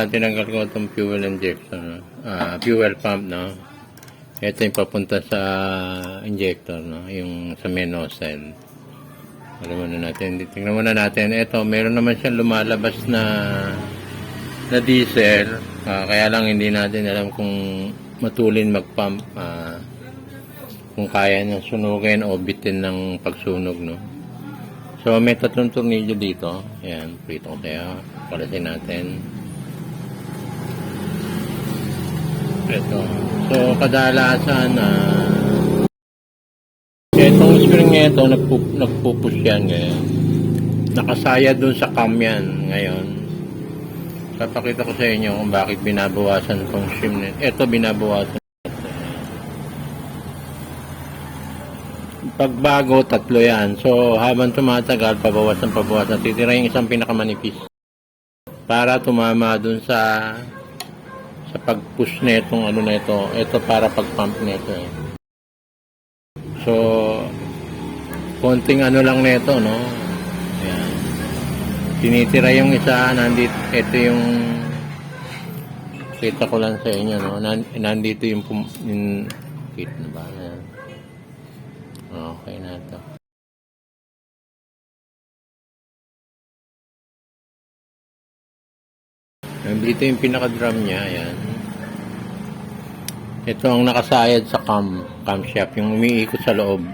Tinanggal ko itong fuel injector, fuel pump, no. Ito yung papunta sa injector, no, yung sa main nozzle. Tingnan muna natin. Ito, meron naman siyang lumalabas na diesel, kaya lang hindi natin alam kung matulin mag-pump, kung kaya niyang sunugin o bitin ng pagsunog, no. So, may tatlong tornilyo dito. Ayan, prito ko kaya. Palasin natin. Ito. So, kadalasan, itong spring nito, nagpupush yan ngayon. Nakasaya dun sa cam yan ngayon. Papakita ko sa inyo kung bakit binabawasan itong shim nito. Ito, binabawasan. Pagbago, tatlo yan. So, habang tumatagal, pabawasan. Titira yung isang pinakamanipis. Para tumama dun sa pag-push netong ano nito. Ito para pag-pump nito. So, konting ano lang nito, no? Ayan. Tinitira yung isa. Ito yung kita ko lang sa inyo, no? Nandito yung kita na ba? Ayan. Okay na ito. Dito yung pinaka-drum niya. Ayan. Ito ang nakasayad sa camshaft, yung umiikot sa loob.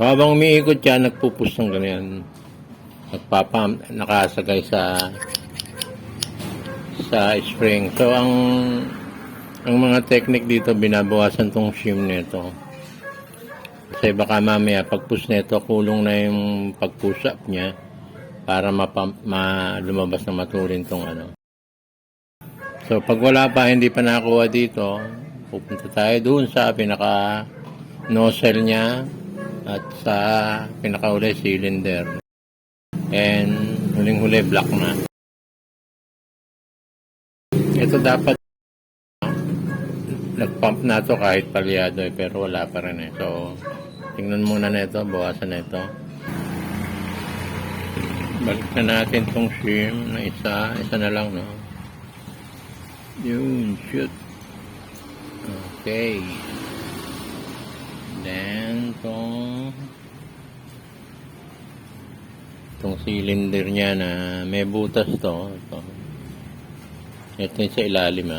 Habang umiikot yan, nagpupus ng ganyan. Nagpapump, nakasagay sa spring. So, ang mga technique dito, binabawasan tong shim nito. Kasi baka mamaya pag-push nito, kulong na yung pag-push up niya para lumabas na maturin tong ano. So pag wala pa, hindi pa nakakuha dito, pupunta tayo doon sa pinaka nozzle niya at sa pinaka-uli cylinder. And huling-huli block na. Ito dapat nag-pump na to kahit palyado pero wala pa rin . So tingnan muna na ito, bawasan na ito. Balik na natin tong shim na isa na lang, no. Yun, shoot. Okay. Then itong cylinder niya na may butas to. Ito yung sa ilalim,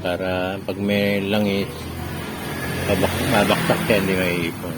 para pag may langis, mabaksak yan, hindi may ipon.